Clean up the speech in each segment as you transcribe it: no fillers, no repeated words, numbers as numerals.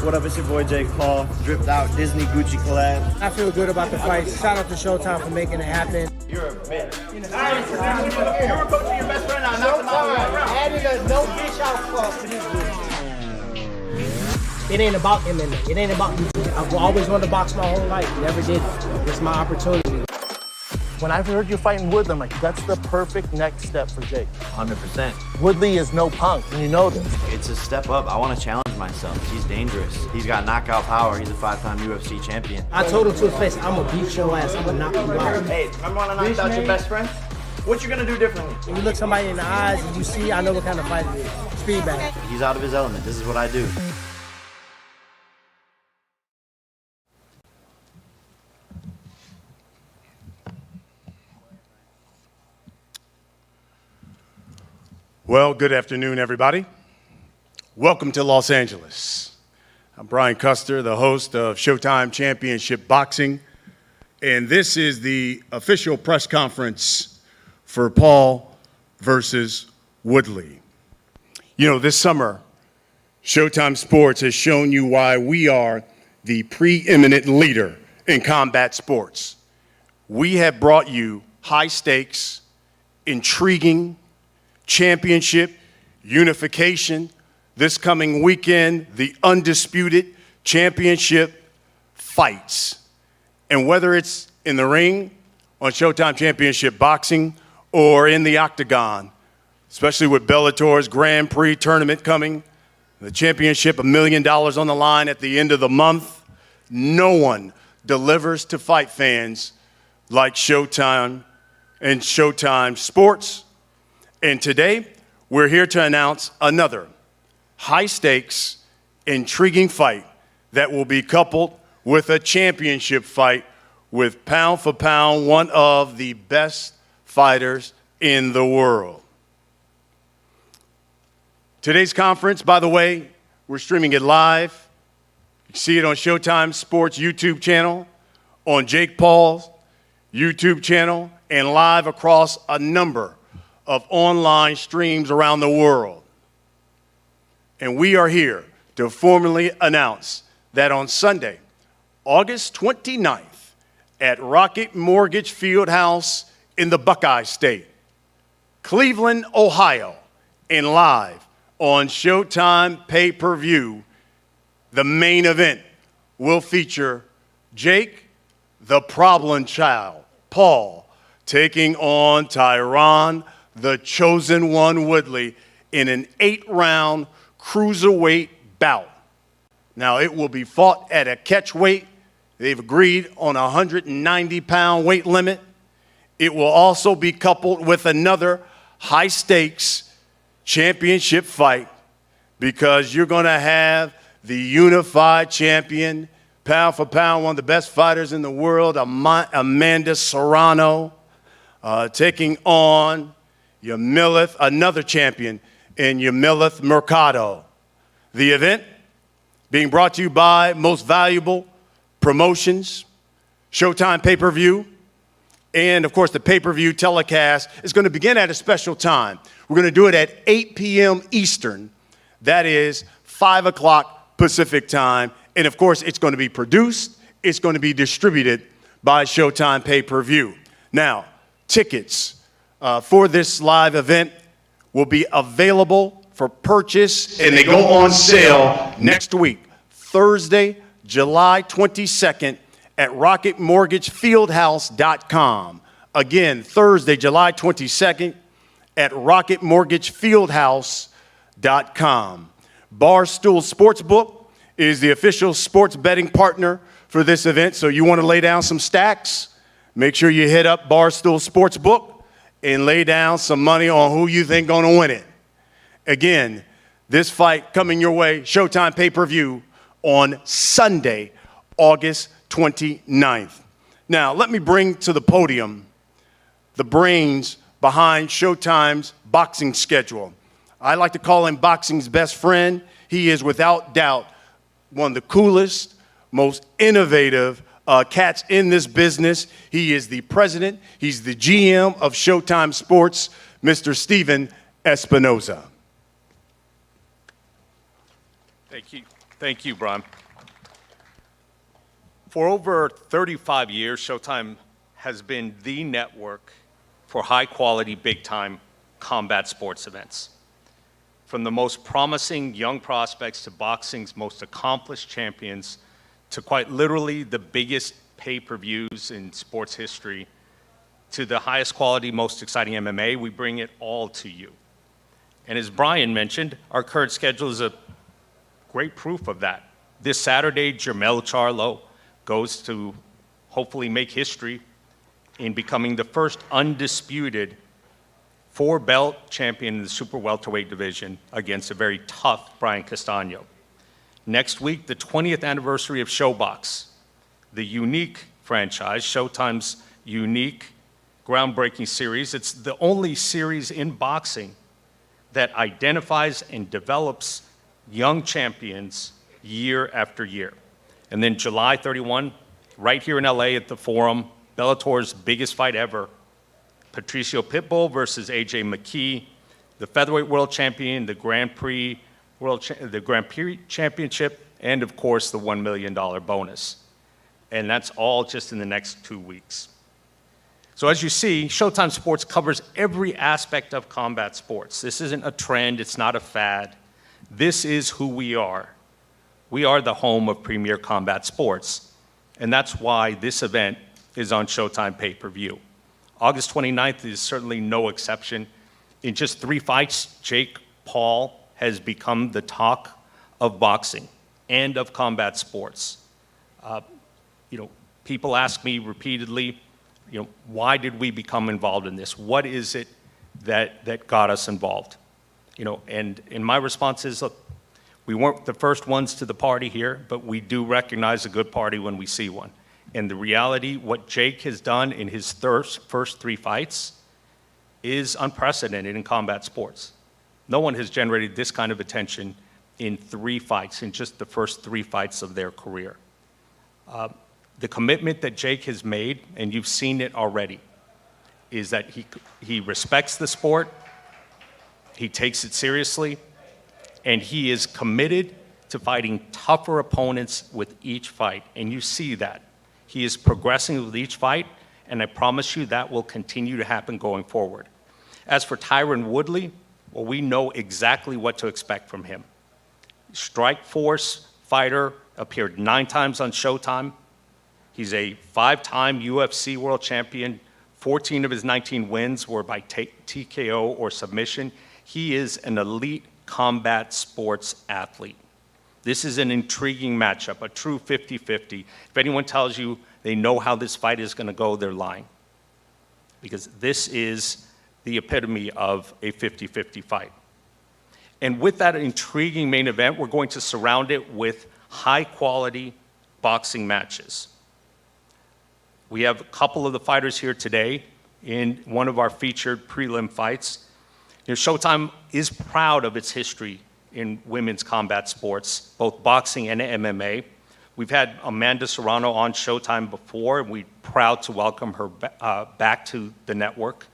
What up, it's your boy Jake Paul, dripped out Disney Gucci collab. I feel good about the fight. Shout out to Showtime for making it happen. You're a bitch. You were coaching your best friend out, knocked him out. Added a no bitch out clause to this group. It ain't about MMA. It ain't about me. I've always wanted to box my whole life. Never did. It's my opportunity. When I heard you fighting Woodley, I'm like, that's the perfect next step for Jake. 100%. Woodley is no punk, and you know this. It's a step up. I want to challenge myself. He's dangerous. He's got knockout power. He's a 5-time UFC champion. I told him to his face, I'm gonna beat your ass. I'm gonna knock you out. Hey, remember when I knocked out your best friend? What you gonna do differently? When you look somebody in the eyes and you see, I know what kind of fight it is. Speed back. He's out of his element. This is what I do. Well, good afternoon, everybody. Welcome to Los Angeles. I'm Brian Custer, the host of Showtime Championship Boxing, and this is the official press conference for Paul versus Woodley. You know, this summer, Showtime Sports has shown you why we are the preeminent leader in combat sports. We have brought you high stakes, intriguing, championship, unification, this coming weekend, the undisputed championship fights. And whether it's in the ring, on Showtime Championship Boxing, or in the octagon, especially with Bellator's Grand Prix tournament coming, the championship, $1 million on the line at the end of the month, no one delivers to fight fans like Showtime and Showtime Sports. And today, we're here to announce another high-stakes, intriguing fight that will be coupled with a championship fight with pound for pound one of the best fighters in the world. Today's conference, by the way, we're streaming it live. You can see it on Showtime Sports YouTube channel, on Jake Paul's YouTube channel, and live across a number of online streams around the world. And we are here to formally announce that on Sunday, August 29th, at Rocket Mortgage Fieldhouse in the Buckeye State, Cleveland, Ohio, and live on Showtime pay-per-view, the main event will feature Jake, the Problem Child, Paul, taking on Tyron, the Chosen One Woodley, in an 8-round cruiserweight bout. Now, it will be fought at a catch weight. They've agreed on a 190-pound weight limit. It will also be coupled with another high-stakes championship fight because you're going to have the unified champion, pound for pound, one of the best fighters in the world, Amanda Serrano, taking on Yamileth, another champion in Yamileth Mercado. The event being brought to you by Most Valuable Promotions, Showtime pay-per-view, and of course the pay-per-view telecast is going to begin at a special time. We're going to do it at 8 p.m. Eastern. That is 5 o'clock Pacific time. And of course it's going to be produced, it's going to be distributed by Showtime pay-per-view. Now, tickets for this live event will be available for purchase, and they go on sale next week, Thursday, July 22nd at rocketmortgagefieldhouse.com. Again, Thursday, July 22nd at rocketmortgagefieldhouse.com. Barstool Sportsbook is the official sports betting partner for this event, so you want to lay down some stacks, make sure you hit up Barstool Sportsbook and lay down some money on who you think going to win it. Again, this fight coming your way, Showtime pay-per-view on Sunday, August 29th. Now, let me bring to the podium the brains behind Showtime's boxing schedule. I like to call him boxing's best friend. He is without doubt one of the coolest, most innovative cats in this business. He is the president. He's the GM of Showtime Sports, Mr. Steven Espinoza. Thank you, Brian. For over 35 years, Showtime has been the network for high-quality, big-time combat sports events. From the most promising young prospects to boxing's most accomplished champions to quite literally the biggest pay-per-views in sports history to the highest quality, most exciting MMA, we bring it all to you. And as Brian mentioned, our current schedule is a great proof of that. This Saturday, Jermell Charlo goes to hopefully make history in becoming the first undisputed four-belt champion in the super welterweight division against a very tough Brian Castano. Next week, the 20th anniversary of SHOWbox, the unique franchise, Showtime's unique, groundbreaking series. It's the only series in boxing that identifies and develops young champions year after year. And then July 31, right here in LA at the Forum, Bellator's biggest fight ever, Patricio Pitbull versus AJ McKee, the featherweight world champion, the Grand Prix championship, and of course the $1 million bonus. And that's all just in the next 2 weeks. So as you see, Showtime Sports covers every aspect of combat sports. This isn't a trend, it's not a fad. This is who we are. We are the home of premier combat sports, and that's why this event is on Showtime pay-per-view. August 29th is certainly no exception. In just 3 fights, Jake Paul has become the talk of boxing and of combat sports. People ask me repeatedly, why did we become involved in this? What is it that got us involved? And my response is, look, we weren't the first ones to the party here, but we do recognize a good party when we see one. And the reality, what Jake has done in his first 3 fights is unprecedented in combat sports. No one has generated this kind of attention in 3 fights, in just the first 3 fights of their career. The commitment that Jake has made, and you've seen it already, is that he respects the sport, he takes it seriously, and he is committed to fighting tougher opponents with each fight. And you see that. He is progressing with each fight, and I promise you that will continue to happen going forward. As for Tyron Woodley, well, we know exactly what to expect from him. Strikeforce fighter, appeared 9 times on Showtime. He's a 5-time UFC world champion. 14 of his 19 wins were by TKO or submission. He is an elite combat sports athlete. This is an intriguing matchup, a true 50-50. If anyone tells you they know how this fight is going to go, they're lying. Because this is the epitome of a 50-50 fight. And with that intriguing main event, we're going to surround it with high-quality boxing matches. We have a couple of the fighters here today in one of our featured prelim fights. Showtime is proud of its history in women's combat sports, both boxing and MMA. We've had Amanda Serrano on Showtime before, and we're proud to welcome her back to the network.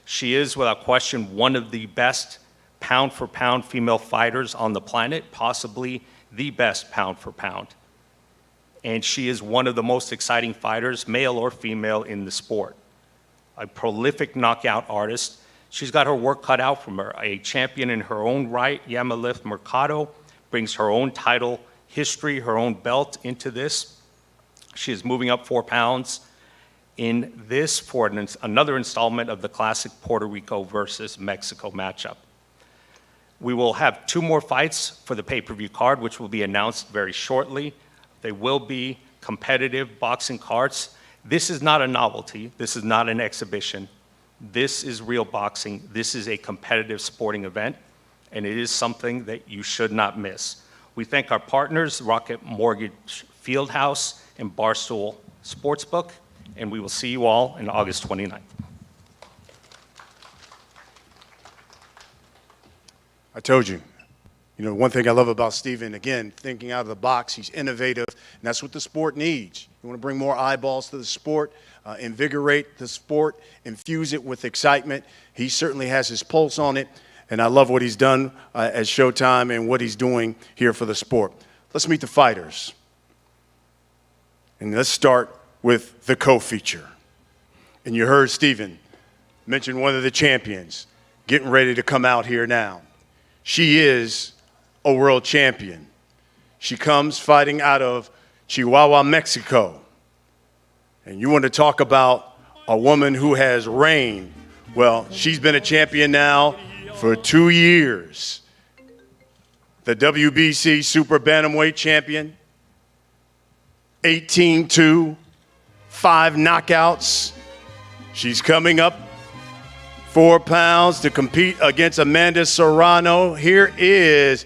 She is, without question, one of the best pound-for-pound female fighters on the planet, possibly the best pound-for-pound. And she is one of the most exciting fighters, male or female, in the sport. A prolific knockout artist. She's got her work cut out from her. A champion in her own right, Yamalith Mercado, brings her own title history, her own belt into this. She is moving up 4 pounds in this for another installment of the classic Puerto Rico versus Mexico matchup. We will have 2 more fights for the pay-per-view card, which will be announced very shortly. They will be competitive boxing cards. This is not a novelty. This is not an exhibition. This is real boxing. This is a competitive sporting event, and it is something that you should not miss. We thank our partners, Rocket Mortgage Fieldhouse and Barstool Sportsbook, and we will see you all on August 29th. I told you. One thing I love about Steven, again, thinking out of the box, he's innovative, and that's what the sport needs. You want to bring more eyeballs to the sport, invigorate the sport, infuse it with excitement. He certainly has his pulse on it, and I love what he's done at Showtime and what he's doing here for the sport. let's meet the fighters. And let's start with the co-feature. And you heard Steven mention one of the champions getting ready to come out here now. She is a world champion. She comes fighting out of Chihuahua, Mexico. And you want to talk about a woman who has reigned. Well, she's been a champion now for 2 years. The WBC Super Bantamweight champion, 18-2, 5 knockouts. She's coming up 4 pounds to compete against Amanda Serrano. Here is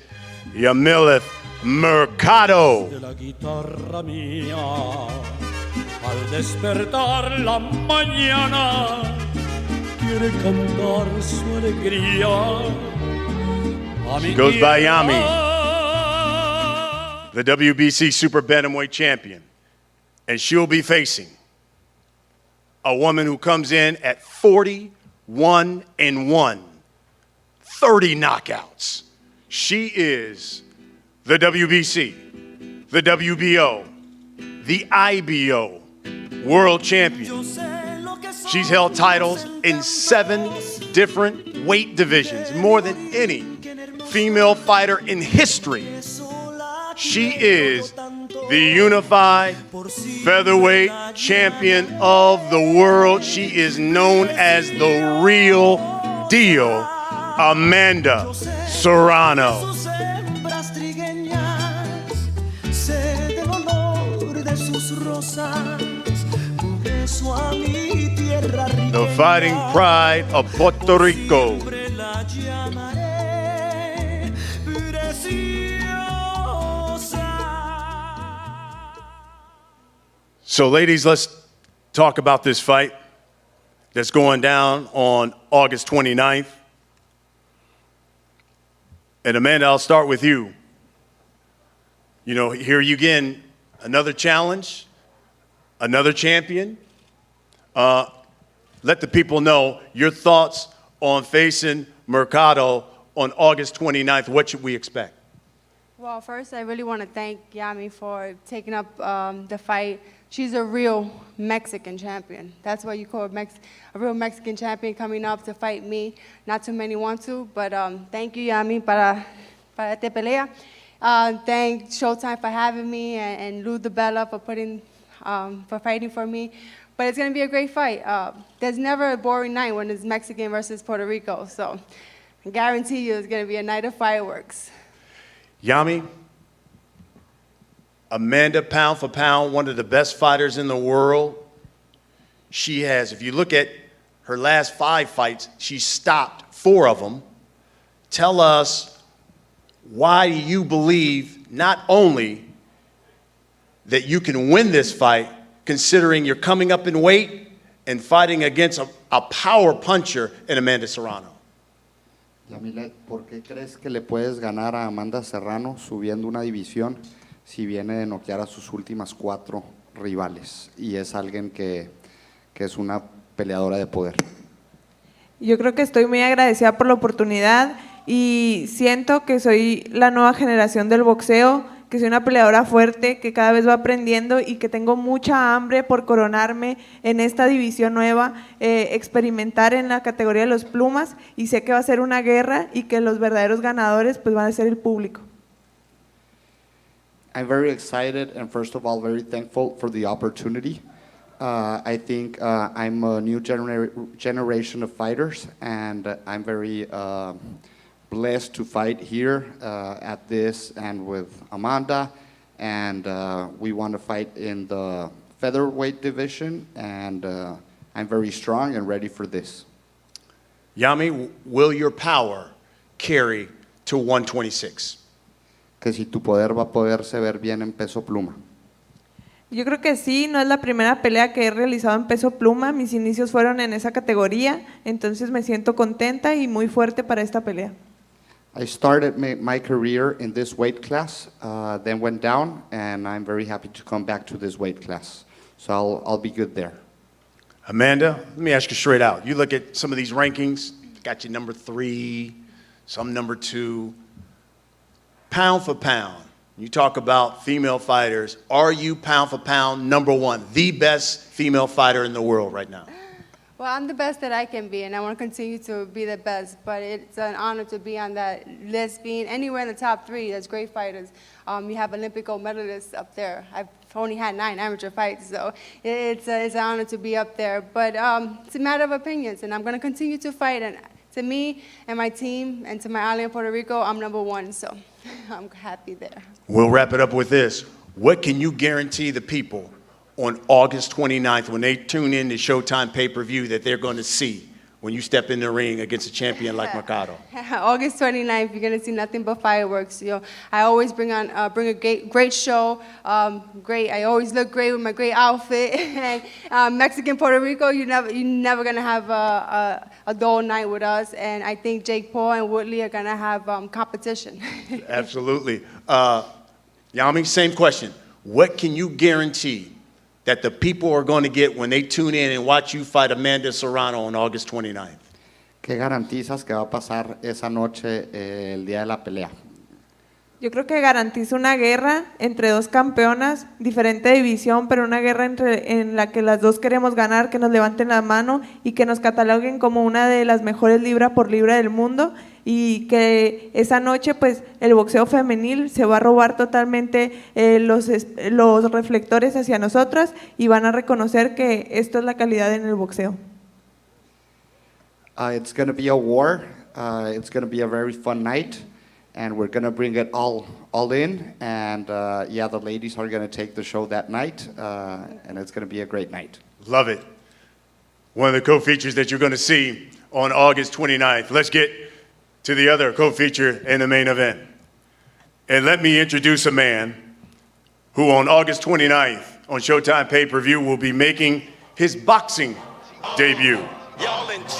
Yamileth Mercado. De la guitarra mía, al despertar la mañana, quiere cantar su alegría. She goes by Yami, the WBC Super Bantamweight champion. And she'll be facing a woman who comes in at 41-1, 30 knockouts. She is the WBC, the WBO, the IBO world champion. She's held titles in 7 different weight divisions, more than any female fighter in history. She is the unified featherweight champion of the world. She is known as the real deal, Amanda Serrano. The fighting pride of Puerto Rico. So, ladies, let's talk about this fight that's going down on August 29th. And Amanda, I'll start with you. You know, here you again, another challenge, another champion. Let the people know your thoughts on facing Mercado on August 29th. What should we expect? Well, first, I really want to thank Yami for taking up the fight. She's a real Mexican champion. That's why you call a real Mexican champion coming up to fight me. Not too many want to, but thank you, Yami, para te pelea. Thank Showtime for having me and Lou DeBella for fighting for me. But it's going to be a great fight. There's never a boring night when it's Mexican versus Puerto Rico. So I guarantee you it's going to be a night of fireworks. Yami, Amanda, pound for pound, one of the best fighters in the world. She has, if you look at her last 5 fights, she stopped 4 of them. Tell us, why do you believe not only that you can win this fight, considering you're coming up in weight and fighting against a power puncher in Amanda Serrano? Yamilet, ¿por qué crees que le puedes ganar a Amanda Serrano subiendo una división si viene de noquear a sus últimas 4 rivales y es alguien que es una peleadora de poder? Yo creo que estoy muy agradecida por la oportunidad y siento que soy la nueva generación del boxeo, que soy una peleadora fuerte, que cada vez va aprendiendo y que tengo mucha hambre por coronarme en esta división nueva, experimentar en la categoría de los plumas, y sé que va a ser una guerra y que los verdaderos ganadores pues van a ser el público. I'm very excited and first of all very thankful for the opportunity. I think I'm a new generation of fighters and I'm very blessed to fight here at this and with Amanda, and we want to fight in the featherweight division, and I'm very strong and ready for this. Yami, will your power carry to 126? Que si tu poder va a poderse ver bien en peso pluma. Yo creo que sí, no es la primera pelea que he realizado en peso pluma, mis inicios fueron en esa categoría, entonces me siento contenta y muy fuerte para esta pelea. I started my career in this weight class, then went down, and I'm very happy to come back to this weight class. So I'll be good there. Amanda, let me ask you straight out. You look at some of these rankings, got you number 3, some number 2. Pound for pound, You talk about female fighters. Are you pound for pound #1, the best female fighter in the world right now? Well, I'm the best that I can be, and I want to continue to be the best. But it's an honor to be on that list, being anywhere in the top 3. There's great fighters. You have Olympic gold medalists up there. I've only had 9 amateur fights, so it's an honor to be up there. But it's a matter of opinions, and I'm going to continue to fight. And to me and my team and to my ally in Puerto Rico, I'm #1, so I'm happy there. We'll wrap it up with this. What can you guarantee the people on August 29th when they tune in to Showtime pay-per-view that they're going to see when you step in the ring against a champion like Mercado? August 29th, you're going to see nothing but fireworks. You know, I always bring a great show. I always look great with my great outfit. And Mexican Puerto Rico, you're never going to have a dull night with us. And I think Jake Paul and Woodley are going to have competition. Absolutely. Yami, same question. What can you guarantee that the people are going to get when they tune in and watch you fight Amanda Serrano on August 29th? ¿Qué garantizas que va a pasar esa noche el día de la pelea? Yo creo que garantiza una guerra entre 2 campeonas, diferente división, pero una guerra en la que las 2 queremos ganar, que nos levanten la mano y que nos cataloguen como una de las mejores libra por libra del mundo, y que esa noche pues el boxeo femenil se va a robar totalmente los reflectores hacia nosotras y van a reconocer que esto es la calidad en el boxeo. It's going to be a war. It's going to be a very fun night. And we're going to bring it all in. And yeah, the ladies are going to take the show that night. And it's going to be a great night. Love it. One of the co-features that you're going to see on August 29th. Let's get to the other co-feature in the main event. And let me introduce a man who on August 29th on Showtime pay-per-view will be making his boxing debut.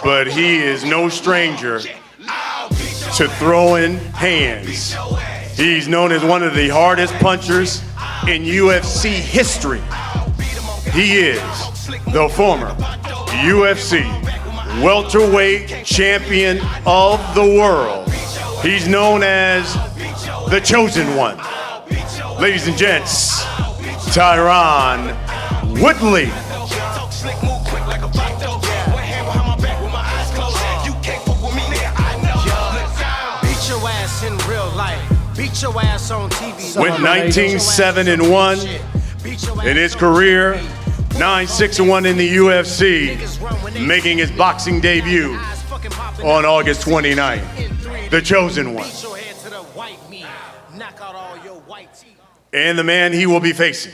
But he is no stranger to throwing hands. He's known as one of the hardest punchers in UFC history. He is the former UFC welterweight champion of the world. He's known as the Chosen One. Ladies and gents, Tyron Woodley. Went 19-7-1 in his career, 9-6-1 in the UFC, making his boxing debut on August 29th. The Chosen One. And the man he will be facing.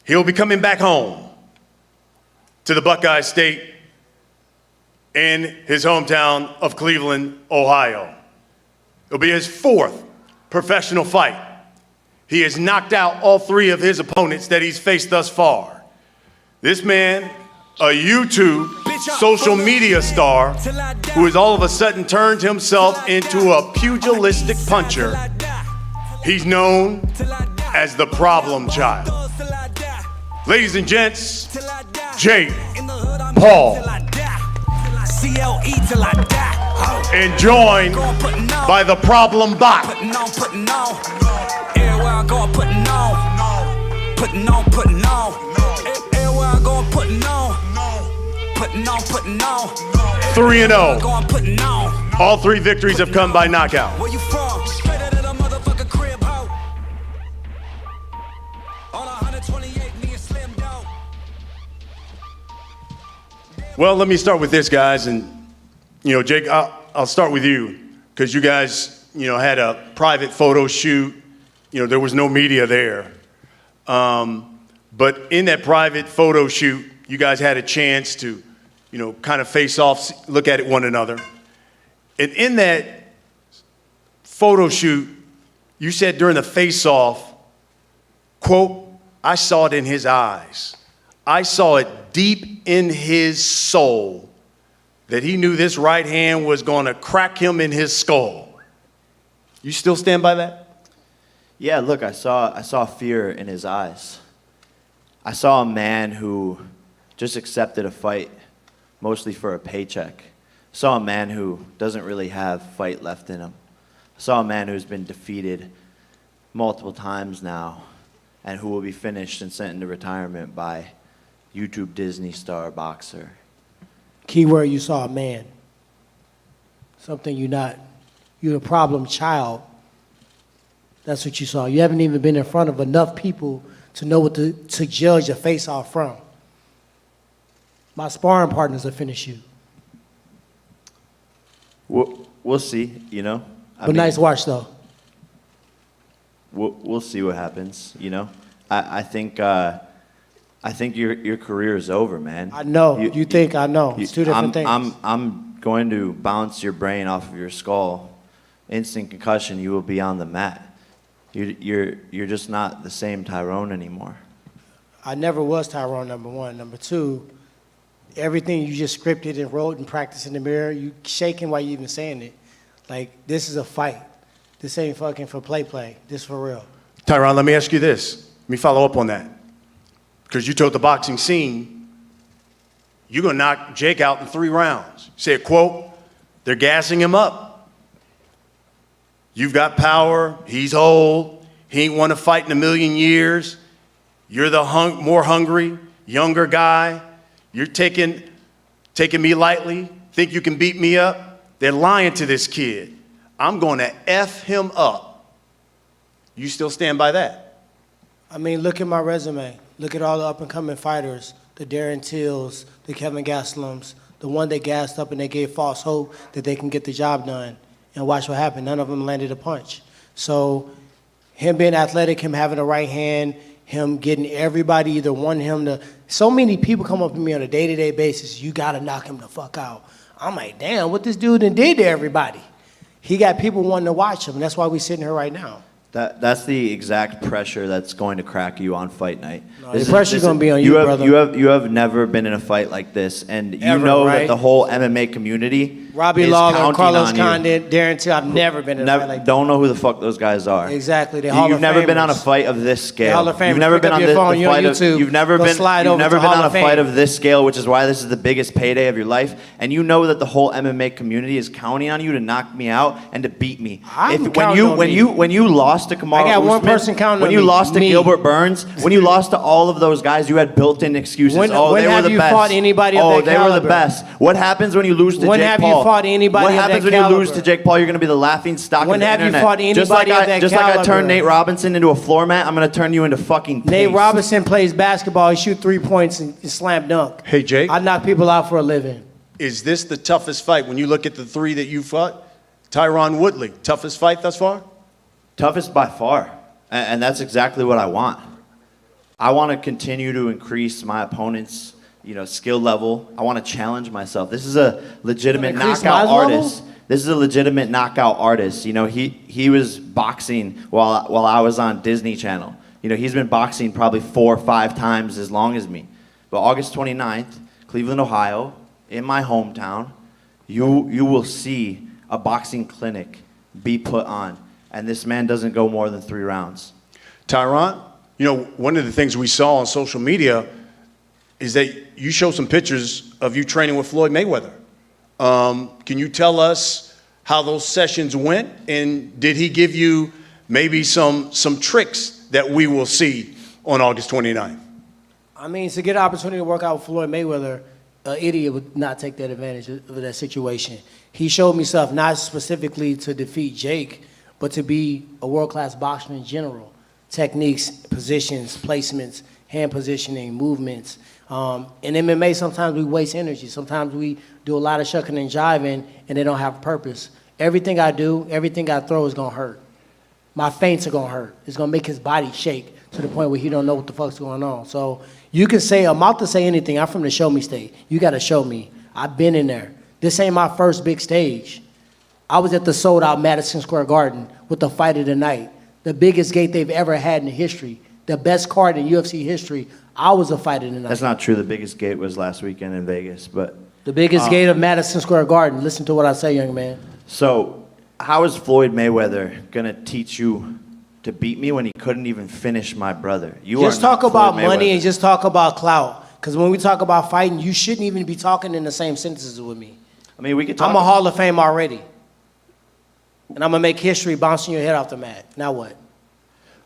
He'll be coming back home to the Buckeye State in his hometown of Cleveland, Ohio. It'll be his 4th professional fight. He has knocked out all 3 of his opponents that he's faced thus far. This man, a YouTube social media star who has all of a sudden turned himself into a pugilistic puncher. He's known as the Problem Child. Ladies and gents, Jake Paul. And joined by the Problem Bot. Three and 0. All 3 victories have come by knockout. Well, let me start with this, guys, and Jake, I'll start with you because you guys, had a private photo shoot. There was no media there, but in that private photo shoot, you guys had a chance to, kind of face off, look at one another, and in that photo shoot, you said during the face-off, quote, "I saw it in his eyes. I saw it deep in his soul that he knew this right hand was going to crack him in his skull." You still stand by that? Yeah, look, I saw fear in his eyes. I saw a man who just accepted a fight mostly for a paycheck. I saw a man who doesn't really have fight left in him. saw a man who's been defeated multiple times now and who will be finished and sent into retirement by YouTube Disney star boxer. Keyword, you saw a man. Something you're a problem child. That's what you saw. You haven't even been in front of enough people to know what to judge a face-off from. My sparring partners will finish you. We'll see, you know. But nice watch, though. We'll see what happens, you know. I think your career is over, man. I know. You think I know. It's two different things. I'm going to bounce your brain off of your skull. Instant concussion, you will be on the mat. You're just not the same Tyron anymore. I never was Tyron, number one. Number two, everything you just scripted and wrote and practiced in the mirror, you shaking while you even saying it. Like, this is a fight. This ain't fucking for play. This for real. Tyron, let me ask you this. Let me follow up on that. Because you told the boxing scene, you're going to knock Jake out in 3 rounds. You said, quote, they're gassing him up. You've got power. He's old. He ain't won a fight in a million years. You're the more hungry, younger guy. You're taking me lightly. Think you can beat me up? They're lying to this kid. I'm going to F him up. You still stand by that? I mean, look at my resume. Look at all the up-and-coming fighters, the Darren Tills, the Kevin Gaslams, the one they gassed up and they gave false hope that they can get the job done. And watch what happened. None of them landed a punch. So him being athletic, him having the right hand, him getting everybody either wanting him to. So many people come up to me on a day-to-day basis, you got to knock him the fuck out. I'm like, damn, what this dude done did to everybody? He got people wanting to watch him. That's why we're sitting here right now. That's the exact pressure that's going to crack you on fight night. No, the pressure's going to be on you, brother. You have never been in a fight like this, and you Ever, know right? that the whole MMA community Robbie is Lawler, counting Carlos on you. Condit, Darren Till. I've never been in a fight like that. Don't know who the fuck those guys are. Exactly. They're Hall You've of never been Famers. on a fight of this scale. Hall of Famers. You've never Pick been up on your the phone, you're on fight of. YouTube. You've never Go been. slide You've over never to been Hall on a of Fame. fight of this scale, which is why this is the biggest payday of your life. And you know that the whole MMA community is counting on you to knock me out and to beat me. When you lost to Kamaru I got one Usman, person counting when on you me. lost to Me. Gilbert Burns, when you lost to all of those guys, you had built-in excuses. When they were have the you best. fought anybody of that they were the caliber? best. What happens when you lose to When Jake have Paul? you fought anybody What of happens that when you lose caliber? to Jake Paul? You're going to be the laughing stock When of the have you internet. fought Just like anybody of that just like I caliber? turned Nate Robinson into a floor mat, I'm going to turn you into fucking Nate paste. Robinson plays basketball. He shoot 3 points and slam dunk. Hey, Jake. I knock people out for a living. Is this the toughest fight when you look at the 3 that you fought? Tyron Woodley, toughest fight thus far? Toughest by far. And that's exactly what I want. I want to continue to increase my opponent's, skill level. I want to challenge myself. This is a legitimate Increase knockout my level? artist. This is a legitimate knockout artist. He was boxing while I was on Disney Channel. He's been boxing probably 4 or 5 times as long as me. But August 29th, Cleveland, Ohio, in my hometown, you will see a boxing clinic be put on. And this man doesn't go more than 3 rounds. Tyron, one of the things we saw on social media is that you show some pictures of you training with Floyd Mayweather. Can you tell us how those sessions went? And did he give you maybe some tricks that we will see on August 29th? I mean, to get an opportunity to work out with Floyd Mayweather, an idiot would not take that advantage of that situation. He showed me stuff not specifically to defeat Jake, but to be a world-class boxer in general. Techniques, positions, placements, hand positioning, movements. In MMA, sometimes we waste energy. Sometimes we do a lot of shucking and jiving, and they don't have purpose. Everything I do, everything I throw is going to hurt. My feints are going to hurt. It's going to make his body shake to the point where he don't know what the fuck's going on. So you can say, I'm out to say anything. I'm from the show me state. You got to show me. I've been in there. This ain't my first big stage. I was at the sold-out Madison Square Garden with the fight of the night, the biggest gate they've ever had in history, the best card in UFC history. I was a fight of the night. That's not true. The biggest gate was last weekend in Vegas. But the biggest gate of Madison Square Garden. Listen to what I say, young man. So how is Floyd Mayweather going to teach you to beat me when he couldn't even finish my brother? Just talk about money and just talk about clout. Because when we talk about fighting, you shouldn't even be talking in the same sentences with me. I mean, we could talk. I'm a Hall of Fame already. and I'm gonna make history bouncing your head off the mat. Now what?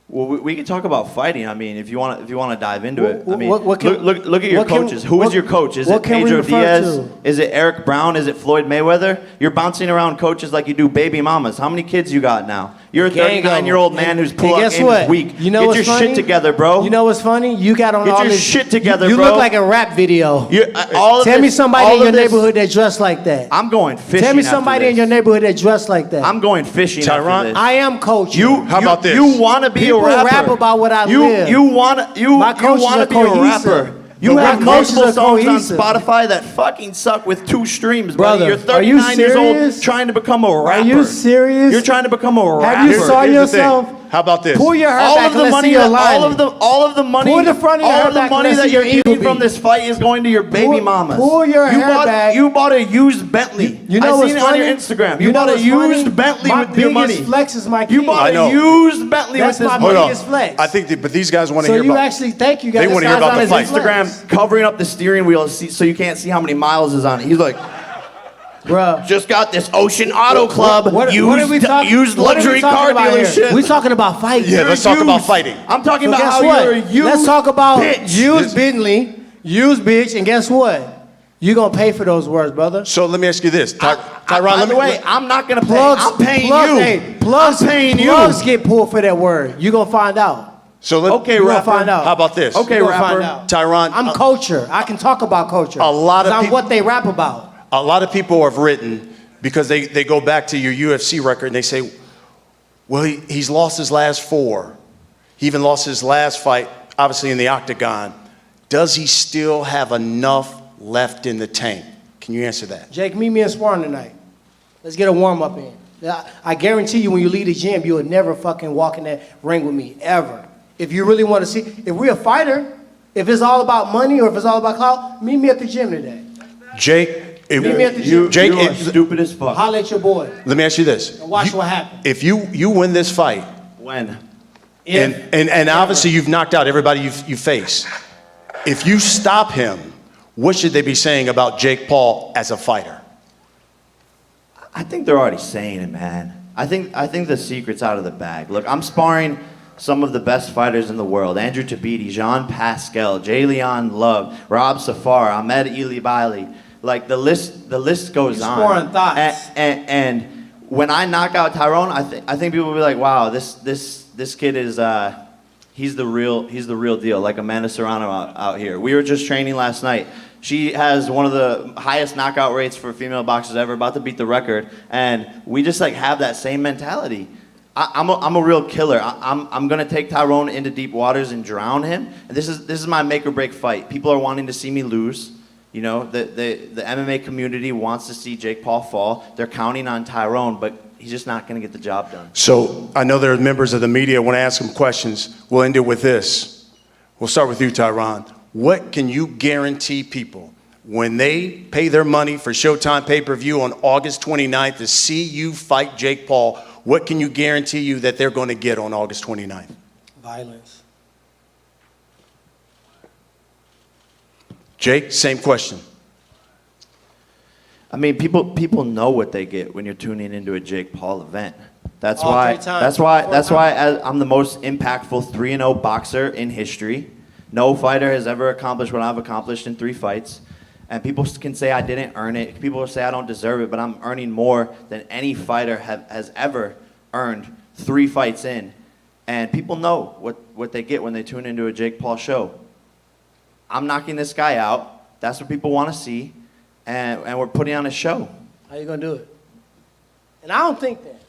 Well, we can talk about fighting. I mean, if you want to dive into it. I mean, what can- look at your what can- coaches. Who is your coach? Is what it can we Pedro refer Diaz? to? Is it Eric Brown? Is it Floyd Mayweather? You're bouncing around coaches like you do baby mamas. How many kids you got now? You're a Gang of 39-year-old them. man who's And pull-up guess game what? is weak. You know Get what's your funny? shit together, bro. You know what's funny? You got on Get all your this shit together, you bro. look like a rap video. All of Tell me this- somebody all in your of this- neighborhood that dressed like that. I'm going fishing. Tell me after somebody in this. your neighborhood that dressed like that. I'm going fishing. Tyron, after this. I am coaching. How about this? You want to be People a rapper. rap about what I you, live. You want to My coaches are be a cohesive. rapper. You But have my coaches multiple are songs cohesive. on Spotify that fucking suck with 2 streams, Brother, You're are you 39 years old serious? trying to become a rapper. Are you serious? You're trying to become a rapper. Have you saw Here's the thing. yourself? How about this? Pull your hair all back of the and let's money, see your that, lining. all of the money, Pull the front of your all hair of the back and money let's that see you're your getting eagle from beat. this fight is going to your baby mamas. Pull your you hair bought, back. You bought a used Bentley. You know I what's seen it funny? on your Instagram. You You know bought a what's funny? used Bentley My with your money. biggest flex is my You kid. bought I know. a used Bentley That's with this my money. Hold on. biggest flex. I think, but these guys want to So hear you about. actually, thank you guys. They This wanna hear guy's about on the his fight. flex. Instagram covering up the steering wheel so you can't see how many miles is on it. He's like, Bruh. just got this Ocean Auto Club used luxury car dealership. We're talking about fighting. Yeah, let's talk about fighting. I'm talking So about guess how what? you're a used Let's talk about bitch. used Bentley, used bitch, and guess what? You're gonna pay for those words, brother. So let me ask you this, Tyron. By Let the me. way, I'm not gonna pay. Plugs, I'm paying plugs, you. hey, plugs, I'm paying you. plugs get pulled for that word. You're gonna find out. So let. Okay, You're gonna rapper. find out. How about this? Okay, You're gonna rapper. find out. Tyron, I'm culture. I can talk about culture. A lot of 'Cause I'm peop- what they rap about. A lot of people have written because they go back to your UFC record and they say, well, he's lost his last 4. He even lost his last fight, obviously in the octagon. Does he still have enough left in the tank? Can you answer that? Jake, meet me in sparring tonight. Let's get a warm up in. I guarantee you, when you leave the gym, you will never fucking walk in that ring with me ever. If you really want to see, if we're a fighter, if it's all about money or if it's all about clout, meet me at the gym today. Jake, Meet me at the gym. Jake, You are stupid as fuck. Holla at your boy let me ask you this. and watch what happens. If you win this fight, When? and obviously you've knocked out everybody you face, if you stop him, what should they be saying about Jake Paul as a fighter? I think they're already saying it, man. I think the secret's out of the bag. Look, I'm sparring some of the best fighters in the world. Andrew Tabiti, Jean Pascal, Jayleon Love, Rob Safar, Ahmed Ilibaili. Like the list goes You're on. sparring thoughts. And when I knock out Tyron, I think people will be like, wow, this kid is he's the real deal, like Amanda Serrano out here. We were just training last night. She has one of the highest knockout rates for female boxers ever, about to beat the record, and we just like have that same mentality. I'm a real killer. I'm gonna take Tyron into deep waters and drown him. And this is my make or break fight. People are wanting to see me lose. You know, the MMA community wants to see Jake Paul fall. They're counting on Tyron, but he's just not gonna get the job done. So I know there are members of the media want to ask some questions. We'll end it with this. We'll start with you, Tyron. What can you guarantee people when they pay their money for Showtime pay-per-view on August 29th to see you fight Jake Paul? What can you guarantee you that they're going to get on August 29th? Violence. Jake, same question. I mean, people know what they get when you're tuning into a Jake Paul event. That's All why. 3 times. That's why. 4 That's why times. I'm the most impactful 3-0 boxer in history. No fighter has ever accomplished what I've accomplished in 3 fights. And people can say I didn't earn it. People will say I don't deserve it, but I'm earning more than any fighter has ever earned 3 fights in. And people know what they get when they tune into a Jake Paul show. I'm knocking this guy out. That's what people want to see. And we're putting on a show. How you gonna do it? And I don't think that.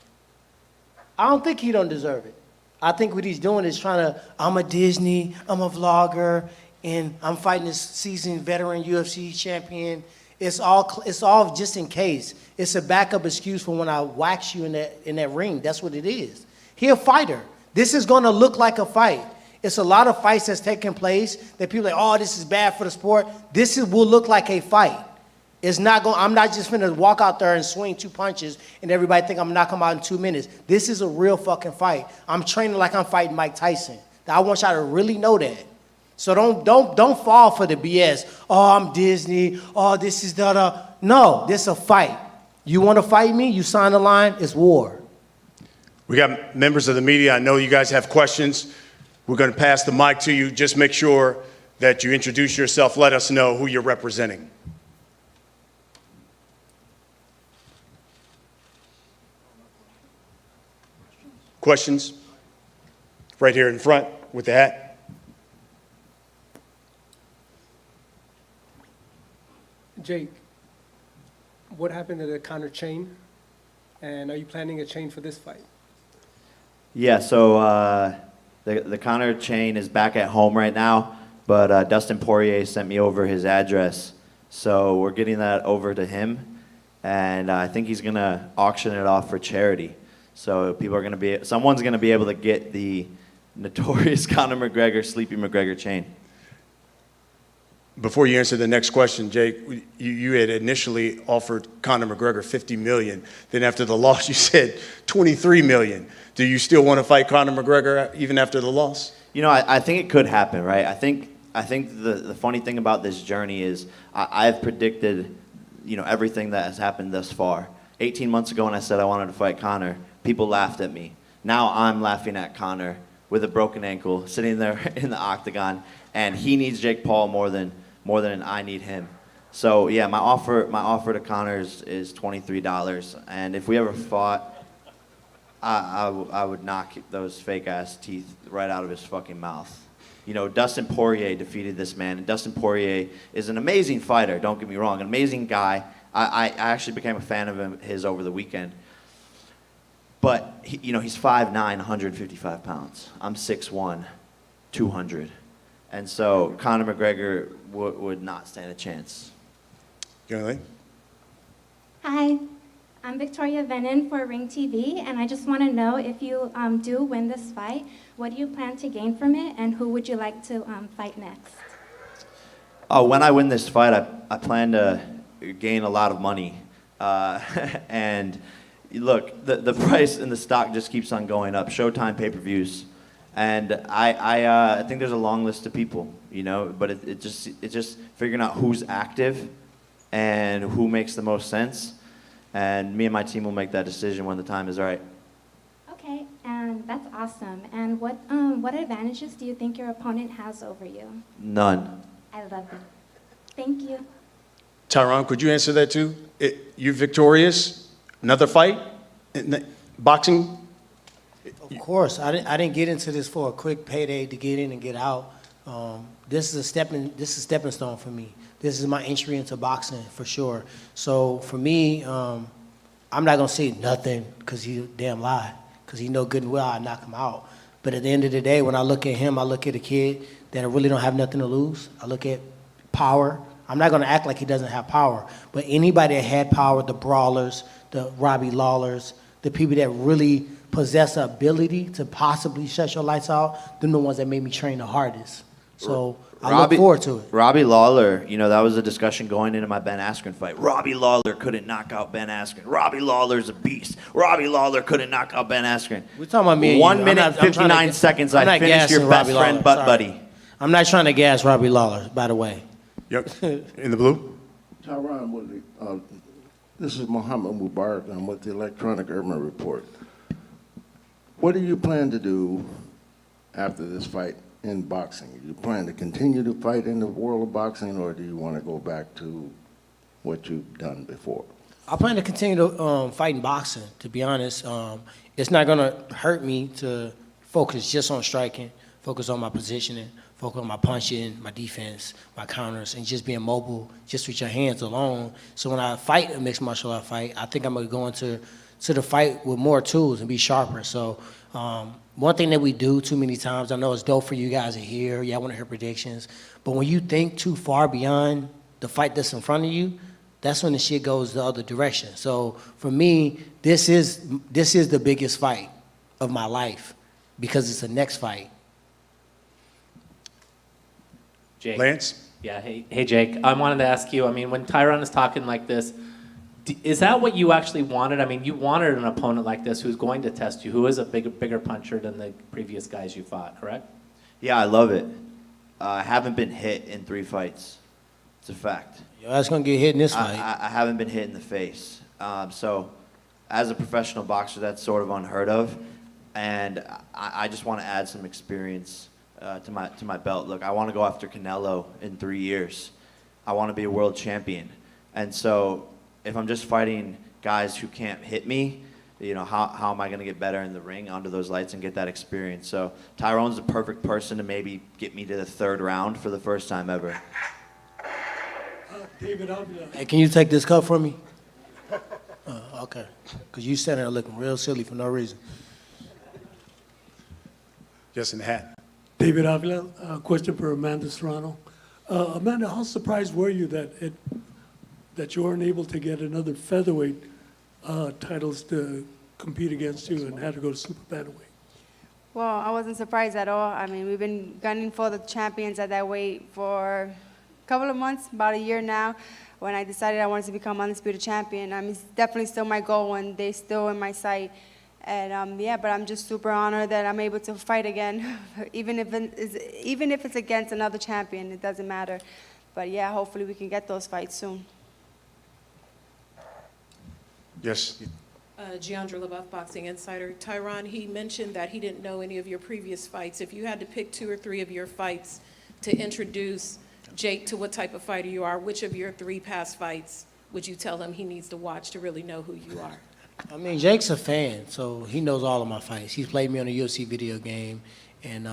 I don't think he don't deserve it. I think what he's doing is trying to, I'm a Disney, I'm a vlogger, and I'm fighting this seasoned veteran UFC champion. It's all just in case. It's a backup excuse for when I wax you in that ring. That's what it is. He a fighter. This is gonna look like a fight. It's a lot of fights that's taking place that people are like, oh, this is bad for the sport. Will look like a fight. It's not going. I'm not just finna walk out there and swing 2 punches and everybody think I'm gonna knock him out in 2 minutes. This is a real fucking fight. I'm training like I'm fighting Mike Tyson. I want y'all to really know that. So don't fall for the BS. Oh, I'm Disney. Oh, this is the. No, this is a fight. You want to fight me? You sign the line. It's war. We got members of the media. I know you guys have questions. We're going to pass the mic to you. Just make sure that you introduce yourself. Let us know who you're representing. Questions? Right here in front with the hat. Jake, what happened to the Conor chain? And are you planning a chain for this fight? Yeah, so the Conor chain is back at home right now, but Dustin Poirier sent me over his address. So we're getting that over to him, and I think he's going to auction it off for charity. So people are going to be, someone's going to be able to get the notorious Conor McGregor, Sleepy McGregor chain. Before you answer the next question, Jake, you had initially offered Conor McGregor $50 million. Then after the loss, you said $23 million. Do you still want to fight Conor McGregor even after the loss? You know, I think it could happen, right? I think the funny thing about this journey is I've predicted, you know, everything that has happened thus far. 18 months ago when I said I wanted to fight Conor, people laughed at me. Now I'm laughing at Conor with a broken ankle, sitting there in the octagon, and he needs Jake Paul more than I need him. So yeah, my offer to Conor is $23, and if we ever fought, I would knock those fake ass teeth right out of his fucking mouth. You know, Dustin Poirier defeated this man, and Dustin Poirier is an amazing fighter. Don't get me wrong, an amazing guy. I actually became a fan of his over the weekend. But you know, he's 5'9", 155 pounds. I'm 6'1", 200. And so Conor McGregor would not stand a chance. Young Hi, I'm Victoria Venin for Ring TV, and I just want to know if you do win this fight, what do you plan to gain from it, and who would you like to fight next? When I win this fight, I plan to gain a lot of money. And look, the price and the stock just keeps on going up. Showtime pay-per-views. And I think there's a long list of people, you know, but it's just figuring out who's active and who makes the most sense. And me and my team will make that decision when the time is right. Okay, and that's awesome. And what advantages do you think your opponent has over you? None. I love it. Thank you. Tyron, could you answer that too? You victorious? Another fight? Boxing? Of course, I didn't get into this for a quick payday to get in and get out. This is a stepping stone for me. This is my entry into boxing for sure. So for me, I'm not gonna say nothing because he damn lie, because he know good and well I knock him out. But at the end of the day, when I look at him, I look at a kid that really don't have nothing to lose. I look at power. I'm not gonna act like he doesn't have power, but anybody that had power, the brawlers, the Robbie Lawlers, the people that really possess the ability to possibly shut your lights out, them the ones that made me train the hardest. So I look forward to it. Robbie Lawler, you know, that was a discussion going into my Ben Askren fight. Robbie Lawler couldn't knock out Ben Askren. Robbie Lawler's a beast. Robbie Lawler couldn't knock out Ben Askren. We're talking about me and 1 you. minute, 59 seconds, I finished your best friend, butt buddy. I'm not trying to gas Robbie Lawler, by the way. Yep. In the blue? Tyron Woodley, this is Muhammad Mubarak. I'm with the Electronic Urban Report. What do you plan to do after this fight in boxing? Do you plan to continue to fight in the world of boxing, or do you want to go back to what you've done before? I plan to continue to fight in boxing, to be honest. It's not going to hurt me to focus just on striking, focus on my positioning, focus on my punching, my defense, my counters, and just being mobile just with your hands alone. So when I fight a mixed martial art fight, I think I'm going to go into the fight with more tools and be sharper. So one thing that we do too many times, I know it's dope for you guys to hear, y'all want to hear predictions, but when you think too far beyond the fight that's in front of you, that's when the shit goes the other direction. So for me, this is the biggest fight of my life because it's the next fight. Jake. Lance? Yeah, hey Jake. I wanted to ask you, I mean, when Tyron is talking like this, is that what you actually wanted? I mean, you wanted an opponent like this who's going to test you, who is a bigger puncher than the previous guys you fought, correct? Yeah, I love it. I haven't been hit in 3 fights. It's a fact. Yo, that's going to get hit in this fight. I haven't been hit in the face. So as a professional boxer, that's sort of unheard of. and I just want to add some experience to my belt. Look, I want to go after Canelo in 3 years. I want to be a world champion. And so if I'm just fighting guys who can't hit me, you know, how am I going to get better in the ring under those lights and get that experience? So Tyron's the perfect person to maybe get me to the 3rd round for the first time ever. David Avila. Hey, can you take this cup from me? Okay. Because you standing there looking real silly for no reason. Just in the hat. David Avila, question for Amanda Serrano. Amanda, how surprised were you that you weren't able to get another featherweight titles to compete against you and had to go to super bantamweight? Well, I wasn't surprised at all. I mean, we've been gunning for the champions at that weight for a couple of months, about a year now, when I decided I wanted to become undisputed champion. I mean, it's definitely still my goal, and they're still in my sight. And yeah, but I'm just super honored that I'm able to fight again, even if it's against another champion, it doesn't matter. But yeah, hopefully we can get those fights soon. Yes. Giandra LaBeouf, Boxing Insider. Tyron, he mentioned that he didn't know any of your previous fights. If you had to pick 2 or 3 of your fights to introduce Jake to what type of fighter you are, which of your 3 past fights would you tell him he needs to watch to really know who you are? I mean, Jake's a fan, so he knows all of my fights. He's played me on a UFC video game, and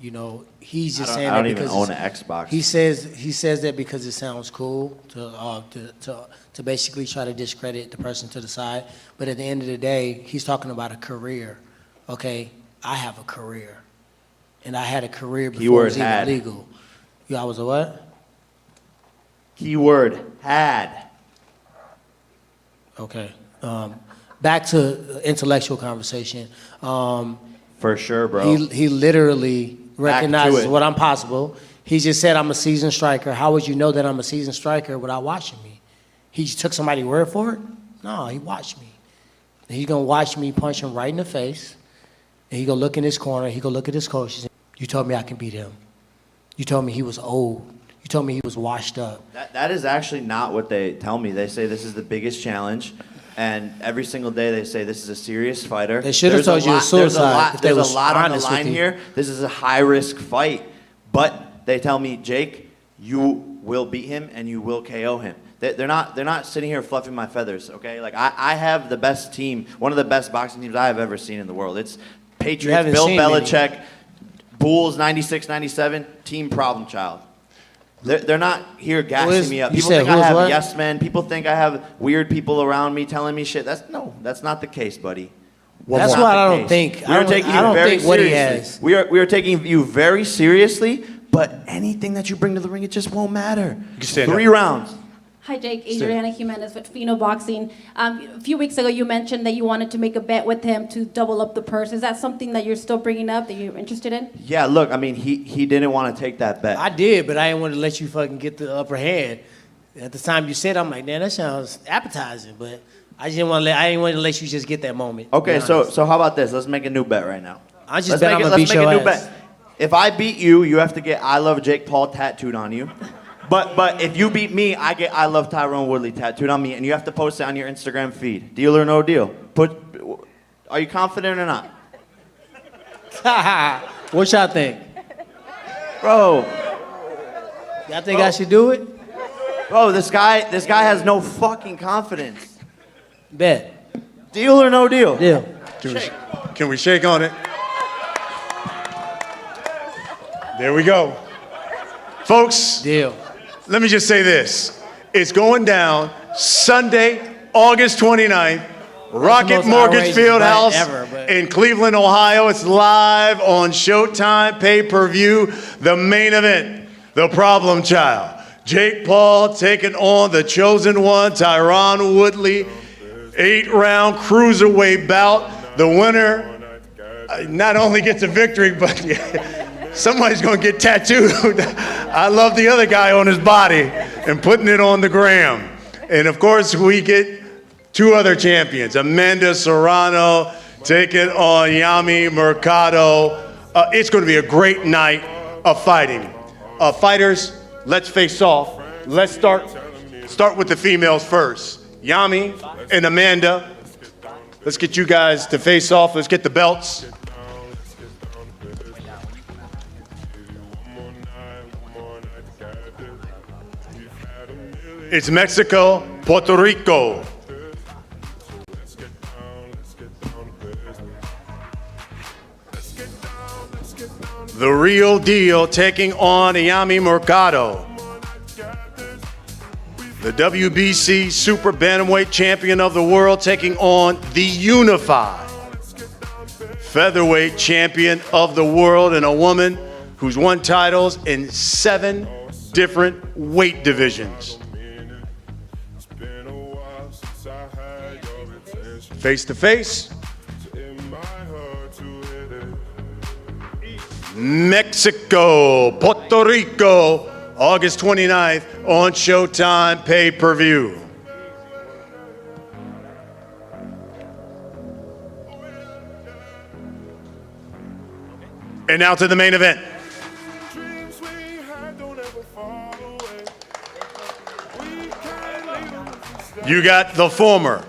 you know, he's just saying that because I don't even own an Xbox. He says that because it sounds cool to basically try to discredit the person to the side. But at the end of the day, he's talking about a career. Okay, I have a career, and I had a career before it was even legal. I was a what? Keyword had. Okay. Back to intellectual conversation. For sure, bro. He literally recognizes what I'm possible. He just said I'm a seasoned striker. How would you know that I'm a seasoned striker without watching me? He just took somebody's word for it? No, he watched me. And he's going to watch me punch him right in the face. And he's going to look in his corner. He's going to look at his coach and say, you told me I can beat him. You told me he was old. You told me he was washed up. That is actually not what they tell me. They say this is the biggest challenge. And every single day they say this is a serious fighter. They should have told you it was suicide. There's a lot on the line here. This is a high-risk fight. But they tell me, Jake, you will beat him and you will KO him. They're not sitting here fluffing my feathers, okay? Like, I have the best team, one of the best boxing teams I have ever seen in the world. It's Patriots, Bill Belichick, Bulls, 96, 97, team problem child. They're not here gassing me up. People think I have yes men. People think I have weird people around me telling me shit. That's not the case, buddy. That's what I don't think. I don't think what he has. We are taking you very seriously, but anything that you bring to the ring, it just won't matter. 3 rounds. Hi, Jake. Adriana Jimenez with Fino Boxing. A few weeks ago, you mentioned that you wanted to make a bet with him to double up the purse. Is that something that you're still bringing up, that you're interested in? Yeah, look, I mean, he didn't want to take that bet. I did, but I didn't want to let you fucking get the upper hand. At the time you said, I'm like, man, that sounds appetizing, but I didn't want to let you just get that moment. Okay, so how about this? Let's make a new bet right now. I just bet I'm gonna beat your ass. Bet. If I beat you, you have to get "I love Jake Paul" tattooed on you. But if you beat me, I get "I love Tyron Woodley" tattooed on me, and you have to post it on your Instagram feed. Deal or no deal? Are you confident or not? What y'all think? Bro. Y'all think I should do it? Bro, this guy has no fucking confidence. Bet. Deal or no deal? Deal. Can we shake on it? There we go. Folks, deal. Let me just say this. It's going down Sunday, August 29th, Rocket Mortgage Fieldhouse in Cleveland, Ohio. It's live on Showtime pay-per-view. The main event, the problem child. Jake Paul taking on the chosen one, Tyron Woodley. 8-round cruiserweight bout. The winner not only gets a victory, but somebody's going to get tattooed. I love the other guy on his body and putting it on the gram. And of course, we get 2 other champions. Amanda Serrano taking on Yami Mercado. It's going to be a great night of fighting. Fighters, let's face off. Let's start with the females first. Yami and Amanda. Let's get you guys to face off. Let's get the belts. It's Mexico, Puerto Rico. The Real Deal taking on Ayami Mercado. The WBC Super Bantamweight Champion of the World taking on the unified Featherweight Champion of the World, and a woman who's won titles in 7 different weight divisions. Face to face, Mexico, Puerto Rico, August 29th on Showtime pay-per-view. And now to the main event. You got the former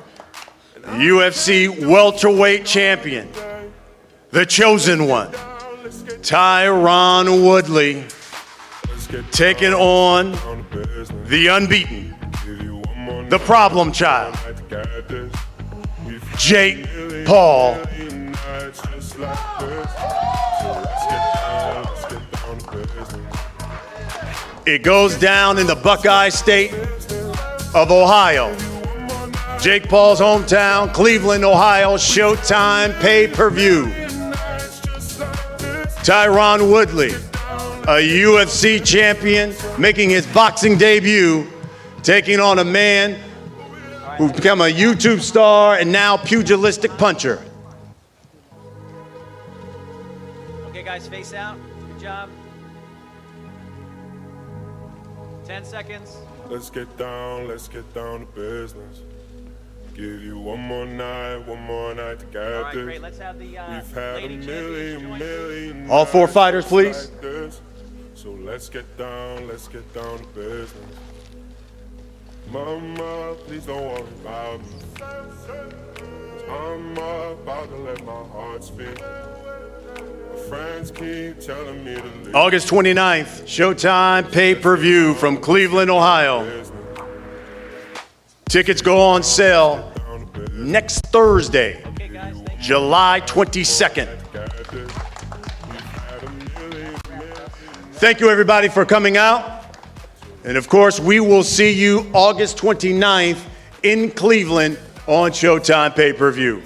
UFC welterweight champion, the chosen one, Tyron Woodley, taking on the unbeaten, the problem child, Jake Paul. It goes down in the Buckeye State of Ohio. Jake Paul's hometown, Cleveland, Ohio, Showtime pay-per-view. Tyron Woodley, a UFC champion, making his boxing debut, taking on a man who's become a YouTube star and now pugilistic puncher. Okay, guys, face out. Good job. 10 seconds. Let's get down to business. Give you one more night to get All right, this. great. Let's have the We've had a lady champions join. million All 4 fighters, please. like this. So let's get down to business. Mama, please don't worry about me. I'm about to let my heart speak. My friends keep telling me to leave. August 29th, Showtime pay-per-view from Cleveland, Ohio. Tickets go on sale next Thursday, July 22nd. Thank you, everybody, for coming out. And of course, we will see you August 29th in Cleveland on Showtime pay-per-view.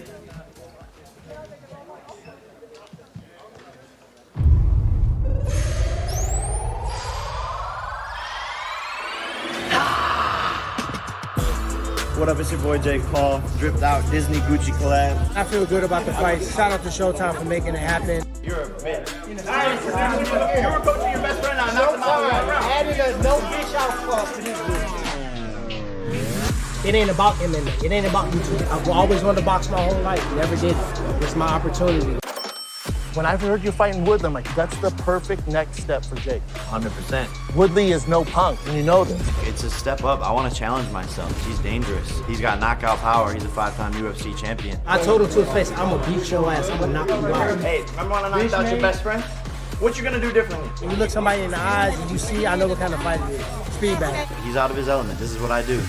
What up, it's your boy Jake Paul, dripped out Disney Gucci collab. I feel good about the fight. Shout out to Showtime for making it happen. You're a bitch. You were coaching your best friend now, knock him out. Added a no bitch out clause to this dude. It ain't about MMA. It ain't about YouTube. I've always wanted to box my whole life. Never did it. It's my opportunity. When I heard you fighting Woodley, I'm like, that's the perfect next step for Jake. 100%. Woodley is no punk, and you know this. It's a step up. I want to challenge myself. He's dangerous. He's got knockout power. He's a 5-time UFC champion. I told him to his face, I'm gonna beat your ass. I'm gonna knock you out. Hey, remember when I knocked out your best friend? What you gonna do differently? When you look somebody in the eyes and you see, I know what kind of fight it is. Feedback. He's out of his element. This is what I do.